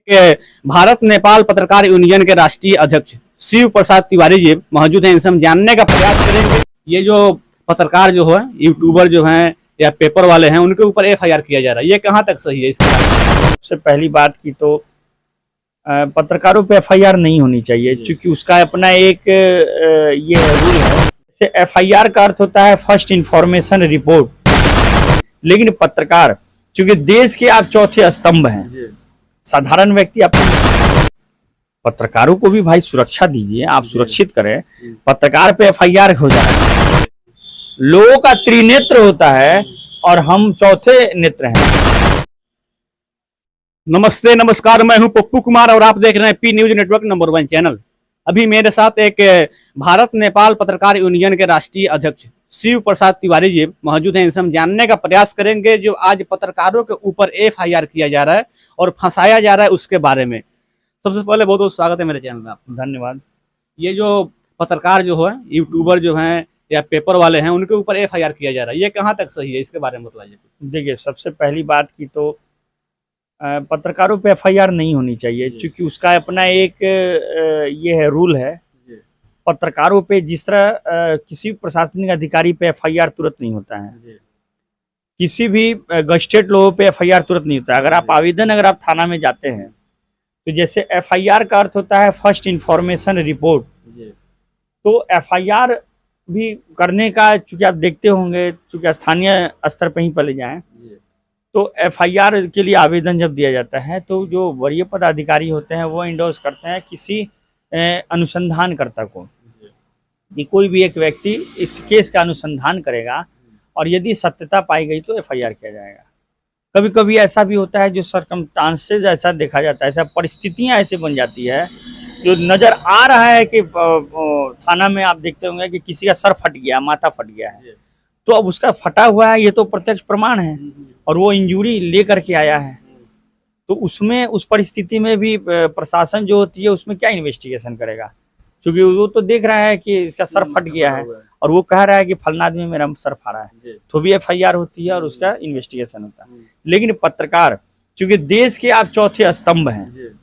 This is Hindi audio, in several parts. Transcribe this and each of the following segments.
भारत नेपाल पत्रकार यूनियन के राष्ट्रीय अध्यक्ष शिव प्रसाद तिवारी जी मौजूद हैं। इनसे हम जानने का प्रयास करेंगे ये जो पत्रकार जो है, यूट्यूबर जो हैं या पेपर वाले हैं, उनके ऊपर एफआईआर किया जा रहा है, ये कहाँ तक सही है? इसके सबसे पहली बात की तो पत्रकारों पे एफआईआर नहीं होनी चाहिए, क्योंकि उसका अपना एक ये रूल है। जैसे एफआईआर का अर्थ होता है फर्स्ट इंफॉर्मेशन रिपोर्ट, लेकिन पत्रकार चूंकि देश के आप चौथे स्तंभ हैं, साधारण व्यक्ति अपने पत्रकारों को भी भाई सुरक्षा दीजिए, आप सुरक्षित करें। पत्रकार पे एफआईआर हो जा रहा है, लोगों का त्रिनेत्र होता है और हम चौथे नेत्र हैं। नमस्ते नमस्कार, मैं हूं पप्पू कुमार और आप देख रहे हैं P news network number 1 channel. अभी मेरे साथ एक भारत नेपाल पत्रकार यूनियन के राष्ट्रीय अध्यक्ष शिव प्रसाद तिवारी जी मौजूद हैं। इनसे हम जानने का प्रयास करेंगे जो आज पत्रकारों के ऊपर एफआईआर किया जा रहा है और फंसाया जा रहा है उसके बारे में। सबसे पहले बहुत बहुत स्वागत है मेरे चैनल में आपका। धन्यवाद। ये जो पत्रकार जो है, यूट्यूबर जो हैं या पेपर वाले हैं, उनके ऊपर एफआईआर किया जा रहा है, ये कहाँ तक सही है? इसके बारे में बताइए। देखिए, सबसे पहली बात की तो पत्रकारों पे एफआईआर नहीं होनी चाहिए, क्योंकि उसका अपना एक ये है रूल है। पत्रकारों पे जिस तरह किसी प्रशासनिक अधिकारी पे एफआईआर तुरंत नहीं होता है, किसी भी गस्टेड लोगों पे एफआईआर तुरंत नहीं होता है। अगर आप थाना में जाते हैं तो जैसे एफआईआर का अर्थ होता है फर्स्ट इंफॉर्मेशन रिपोर्ट, तो एफआईआर भी करने का, चूंकि आप देखते होंगे, चूंकि स्थानीय स्तर पर ही पले जाएं, तो एफआईआर के लिए आवेदन जब दिया जाता है तो जो वरीय पदाधिकारी होते हैं वो इंडोर्स करते हैं किसी अनुसंधानकर्ता को कि कोई भी एक व्यक्ति इस केस का अनुसंधान करेगा और यदि सत्यता पाई गई तो एफआईआर किया जाएगा। कभी कभी ऐसा भी होता है जो सर्कमस्टांसेस ऐसा देखा जाता है, ऐसा परिस्थितियां ऐसे बन जाती है जो नज़र आ रहा है कि थाना में आप देखते होंगे कि किसी का सर फट गया, माथा फट गया है, तो अब उसका फटा हुआ है, ये तो प्रत्यक्ष प्रमाण है और वो इंजरी ले करके आया है। तो उसमें उस परिस्थिति में भी प्रशासन जो होती है उसमें क्या इन्वेस्टिगेशन करेगा, क्योंकि वो तो देख रहा है कि इसका सर फट गया है और वो कह रहा है कि फलना आदमी मेरा सर फाड़ा है, तो भी एफआईआर होती है और उसका इन्वेस्टिगेशन होता है। लेकिन पत्रकार चूंकि देश के आप चौथे स्तंभ हैं,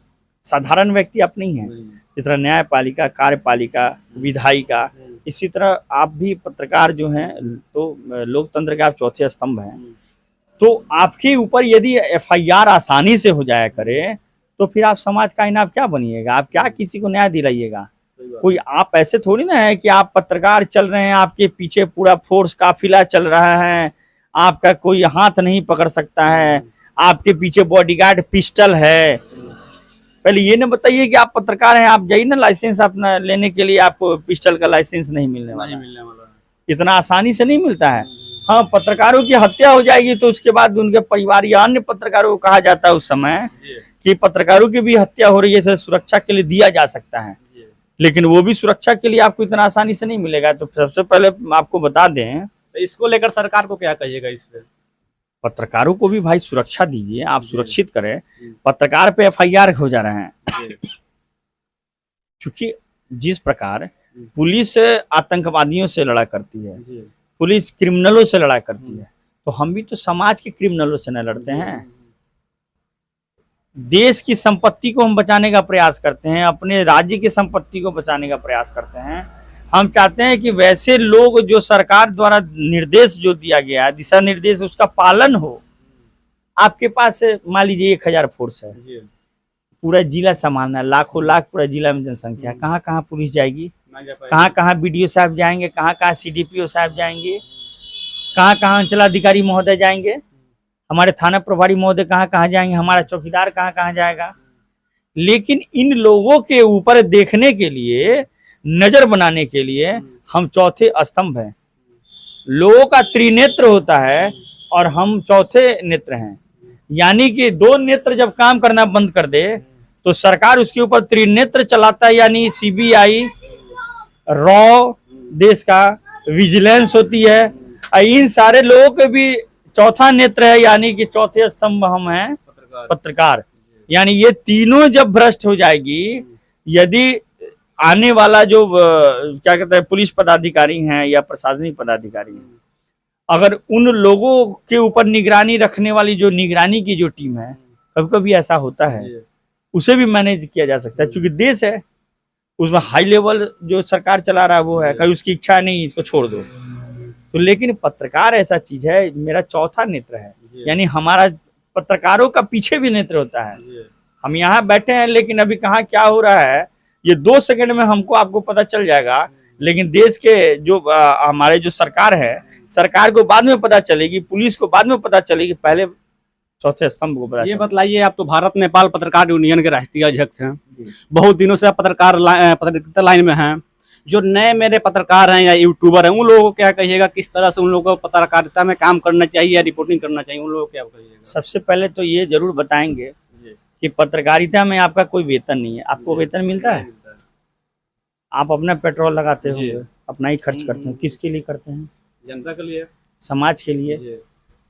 साधारण व्यक्ति आप नहीं हैं। जिस तरह न्यायपालिका, कार्यपालिका, विधायिका, इसी तरह आप भी पत्रकार जो हैं तो लोकतंत्र के आप चौथे स्तंभ हैं। तो आपके ऊपर यदि एफआईआर आसानी से हो जाया करे तो फिर आप समाज का इनाम क्या बनिएगा? आप क्या किसी को न्याय दिलाइएगा? कोई आप ऐसे थोड़ी ना है कि आप पत्रकार चल रहे हैं, आपके पीछे पूरा फोर्स काफिला चल रहा है, आपका कोई हाथ नहीं पकड़ सकता है, आपके पीछे बॉडीगार्ड पिस्टल है। पहले ये ना बताइए कि आप पत्रकार हैं, आप जाइए ना लाइसेंस अपना लेने के लिए, आपको पिस्टल का लाइसेंस नहीं मिलने वाला, इतना आसानी से नहीं मिलता है। हाँ, पत्रकारों की हत्या हो जाएगी तो उसके बाद उनके परिवार या अन्य पत्रकारों को कहा जाता है उस समय कि पत्रकारों की भी हत्या हो रही है, इसे सुरक्षा के लिए दिया जा सकता है, लेकिन वो भी सुरक्षा के लिए आपको इतना आसानी से नहीं मिलेगा। तो सबसे पहले आपको बता दें, तो इसको लेकर सरकार को क्या कहिएगा? इस पे पत्रकारों को भी भाई सुरक्षा दीजिए, आप सुरक्षित करें। पत्रकार पे एफआईआर हो जा रहे हैं, क्योंकि जिस प्रकार पुलिस आतंकवादियों से लड़ा करती है, पुलिस क्रिमिनलों से लड़ा करती है, तो हम भी तो समाज के क्रिमिनलों से न लड़ते हैं। देश की संपत्ति को हम बचाने का प्रयास करते हैं, अपने राज्य की संपत्ति को बचाने का प्रयास करते हैं। हम चाहते हैं कि वैसे लोग जो सरकार द्वारा निर्देश जो दिया गया है, दिशा निर्देश, उसका पालन हो। आपके पास मान लीजिए 1000 फोर्स है, पूरा जिला संभालना है, लाखों लाख पूरा जिला में जनसंख्या, कहाँ कहाँ पुलिस जाएगी, कहाँ कहाँ बीडीओ साहब जाएंगे, कहाँ कहाँ सीडीपीओ साहब जाएंगे, कहाँ कहाँ अंचलाधिकारी महोदय जाएंगे, हमारे थाना प्रभारी महोदय कहाँ कहाँ जाएंगे, हमारा चौकीदार कहाँ कहाँ जाएगा। लेकिन इन लोगों के ऊपर देखने के लिए, नजर बनाने के लिए हम चौथे स्तंभ हैं। लोगों का त्रिनेत्र होता है और हम चौथे नेत्र हैं, यानी कि 2 नेत्र जब काम करना बंद कर दे तो सरकार उसके ऊपर त्रिनेत्र चलाता है, यानी सीबीआई, रॉ, देश का विजिलेंस होती है। इन सारे लोगों के भी चौथा नेत्र है, यानी कि चौथे स्तंभ हम हैं पत्रकार। यानी ये तीनों जब भ्रष्ट हो जाएगी, यदि आने वाला जो क्या कहते हैं पुलिस पदाधिकारी हैं या प्रशासनिक पदाधिकारी हैं, अगर उन लोगों के ऊपर निगरानी रखने वाली जो निगरानी की जो टीम है, कभी कभी ऐसा होता है उसे भी मैनेज किया जा सकता है, क्योंकि देश है उसमें हाई लेवल जो सरकार चला रहा है वो है, कभी उसकी इच्छा नहीं इसको छोड़ दो। तो लेकिन पत्रकार ऐसा चीज है, मेरा चौथा नेत्र है, यानी हमारा पत्रकारों का पीछे भी नेत्र होता है। हम यहाँ बैठे हैं लेकिन अभी कहाँ क्या हो रहा है ये 2 सेकंड में हमको आपको पता चल जाएगा, लेकिन देश के जो हमारे जो सरकार है, सरकार को बाद में पता चलेगी, पुलिस को बाद में पता चलेगी, पहले चौथे स्तंभ को पता ये चलेगा। बतलाइए, आप तो भारत नेपाल पत्रकार यूनियन के राष्ट्रीय अध्यक्ष हैं, बहुत दिनों से आप पत्रकारिता लाइन में हैं। जो नए मेरे पत्रकार हैं या यूट्यूबर हैं, उन लोगों को क्या कहिएगा, किस तरह से उन लोगों को पत्रकारिता में काम करना चाहिए या रिपोर्टिंग करना चाहिए, उन लोगों को क्या कहिएगा? सबसे पहले तो ये जरूर बताएंगे कि पत्रकारिता में आपका कोई वेतन नहीं है। आपको वेतन मिलता है? आप अपना पेट्रोल लगाते हो, अपना ही खर्च करते हैं। किसके लिए करते हैं? जनता के लिए, समाज के लिए।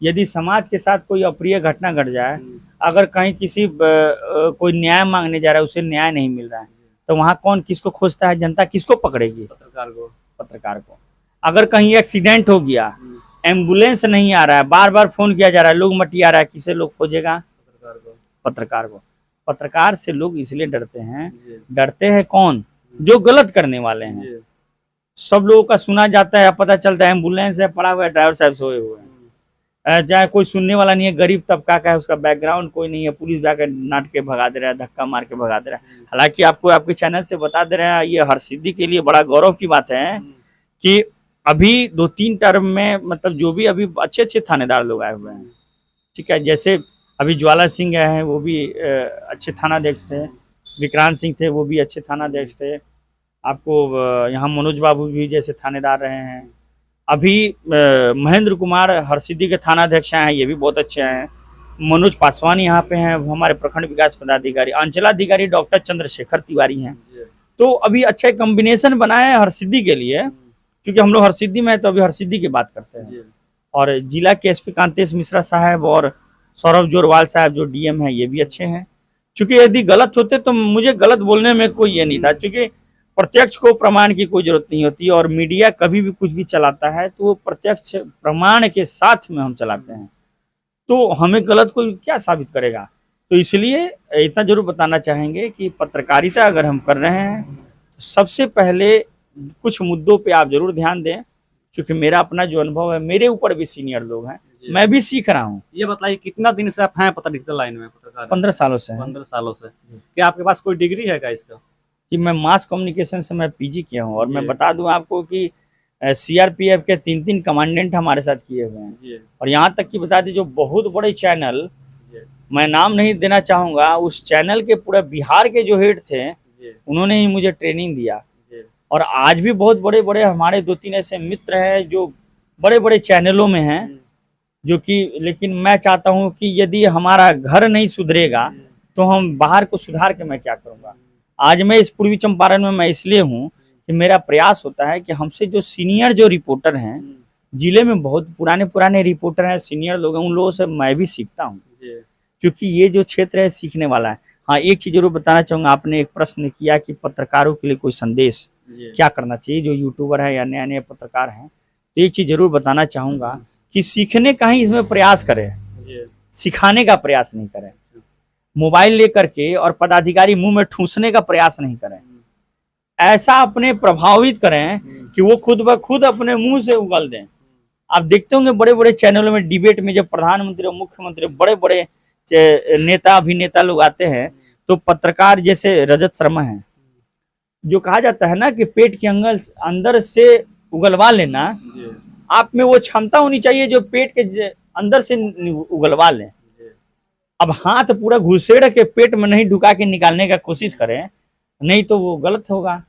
यदि समाज के साथ कोई अप्रिय घटना घट जाए, अगर कहीं किसी कोई न्याय मांगने जा रहा है, उसे न्याय नहीं मिल रहा है, तो वहाँ कौन किसको खोजता है? जनता किसको पकड़ेगी? पत्रकार को। पत्रकार को। अगर कहीं एक्सीडेंट हो गया, एम्बुलेंस नहीं आ रहा है, बार बार फोन किया जा रहा है, लोग मटिया रहा है, किसे लोग खोजेगा? पत्रकार को। पत्रकार से लोग इसलिए डरते हैं कौन? जो गलत करने वाले हैं। सब लोगों का सुना जाता है, पता चलता है एम्बुलेंस है, पड़ा हुआ है, ड्राइवर साहब सोए हुए हैं, चाहे कोई सुनने वाला नहीं है, गरीब तबका का है, उसका बैकग्राउंड कोई नहीं है, पुलिस जाकर नाट के भगा दे रहा है, धक्का मार के भगा दे रहा है। हालांकि आपको आपके चैनल से बता दे रहे हैं, ये हरसिद्धि के लिए बड़ा गौरव की बात है कि अभी 2-3 टर्म में मतलब जो भी अभी अच्छे थानेदार लोग आए हुए हैं, ठीक है, जैसे अभी ज्वाला सिंह आए हैं, वो भी अच्छे थानाध्यक्ष थे, विक्रांत सिंह थे, वो भी अच्छे थानाध्यक्ष थे, आपको यहाँ मनोज बाबू भी जैसे थानेदार रहे हैं, अभी महेंद्र कुमार हरसिद्धि के थानाध्यक्ष हैं, ये भी बहुत अच्छे हैं, मनोज पासवान यहाँ पे हैं, वो हमारे प्रखंड विकास पदाधिकारी, अंचलाधिकारी डॉक्टर चंद्रशेखर तिवारी हैं। तो अभी अच्छा कॉम्बिनेशन बनाए हैं हरसिद्धि के लिए, क्योंकि हम लोग हरसिद्धि में है तो अभी हरसिद्धि की बात करते हैं। और जिला के एसपी कांतेश मिश्रा साहब और सौरभ जोरवाल साहब जो डीएम हैं, ये भी अच्छे हैं। क्योंकि यदि गलत होते तो मुझे गलत बोलने में कोई ये नहीं था, क्योंकि प्रत्यक्ष को प्रमाण की कोई जरूरत नहीं होती, और मीडिया कभी भी कुछ भी चलाता है तो वो प्रत्यक्ष प्रमाण के साथ में हम चलाते हैं, तो हमें गलत कोई क्या साबित करेगा। तो इसलिए इतना जरूर बताना चाहेंगे कि पत्रकारिता अगर हम कर रहे हैं तो सबसे पहले कुछ मुद्दों पे आप जरूर ध्यान दें, क्योंकि मेरा अपना जो अनुभव है, मेरे ऊपर भी सीनियर लोग हैं, मैं भी सीख रहा हूँ। ये बताइए, कितना दिन से आप हैं पत्रकारिता लाइन में? पत्रकार 15 सालों से। 15 सालों से। क्या आपके पास कोई डिग्री है क्या इसका? कि मैं मास कम्युनिकेशन से मैं पीजी किया हूँ, और मैं बता दूं आपको कि सीआरपीएफ के 3 कमांडेंट हमारे साथ किए हुए हैं, और यहाँ तक कि बता दी जो बहुत बड़े चैनल, मैं नाम नहीं देना चाहूँगा, उस चैनल के पूरे बिहार के जो हेड थे, उन्होंने ही मुझे ट्रेनिंग दिया। और आज भी बहुत बड़े बड़े हमारे 2-3 ऐसे मित्र हैं जो बड़े बड़े चैनलों में हैं, जो कि, लेकिन मैं चाहता हूं कि यदि हमारा घर नहीं सुधरेगा तो हम बाहर को सुधार के मैं क्या करूंगा। आज मैं इस पूर्वी चंपारण में मैं इसलिए हूं कि मेरा प्रयास होता है कि हमसे जो सीनियर जो रिपोर्टर हैं, जिले में बहुत पुराने रिपोर्टर हैं, सीनियर लोग हैं, उन लोगों से मैं भी सीखता हूँ, क्योंकि ये जो क्षेत्र है सीखने वाला है। हाँ, एक चीज़ जरूर बताना चाहूँगा, आपने एक प्रश्न किया कि पत्रकारों के लिए कोई संदेश क्या करना चाहिए, जो यूट्यूबर है या नए पत्रकार हैं, तो एक चीज़ जरूर बताना चाहूँगा कि सीखने का ही इसमें प्रयास करें, सिखाने का प्रयास नहीं करें। मोबाइल लेकर के और पदाधिकारी मुंह में ठूसने का प्रयास नहीं करें। ऐसा अपने प्रभावित करें कि वो खुद ब खुद अपने मुंह से उगल दें। आप देखते होंगे बड़े बड़े चैनलों में डिबेट में जब प्रधानमंत्री और मुख्यमंत्री बड़े बड़े नेता अभिनेता लोग आते हैं, तो पत्रकार जैसे रजत शर्मा हैं, जो कहा जाता है ना कि पेट के अंदर से उगलवा लेना, आप में वो क्षमता होनी चाहिए जो पेट के अंदर से उगलवा लें। अब हाथ पूरा घुसेड़ के पेट में नहीं ढुका के निकालने का कोशिश करें, नहीं तो वो गलत होगा।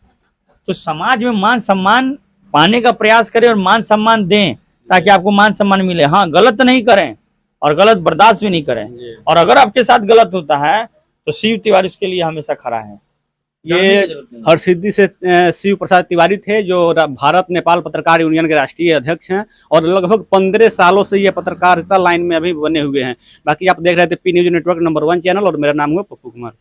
तो समाज में मान सम्मान पाने का प्रयास करें और मान सम्मान दें, ताकि आपको मान सम्मान मिले। हाँ, गलत नहीं करें और गलत बर्दाश्त भी नहीं करें, और अगर आपके साथ गलत होता है तो शिव तिवारी उसके लिए हमेशा खड़ा है। ये हरसिद्धि से शिव प्रसाद तिवारी थे, जो भारत नेपाल पत्रकार यूनियन के राष्ट्रीय अध्यक्ष हैं, और लगभग 15 सालों से ये पत्रकारिता लाइन में अभी बने हुए हैं। बाकी आप देख रहे थे P news network number 1 channel, और मेरा नाम हुआ पप्पू कुमार।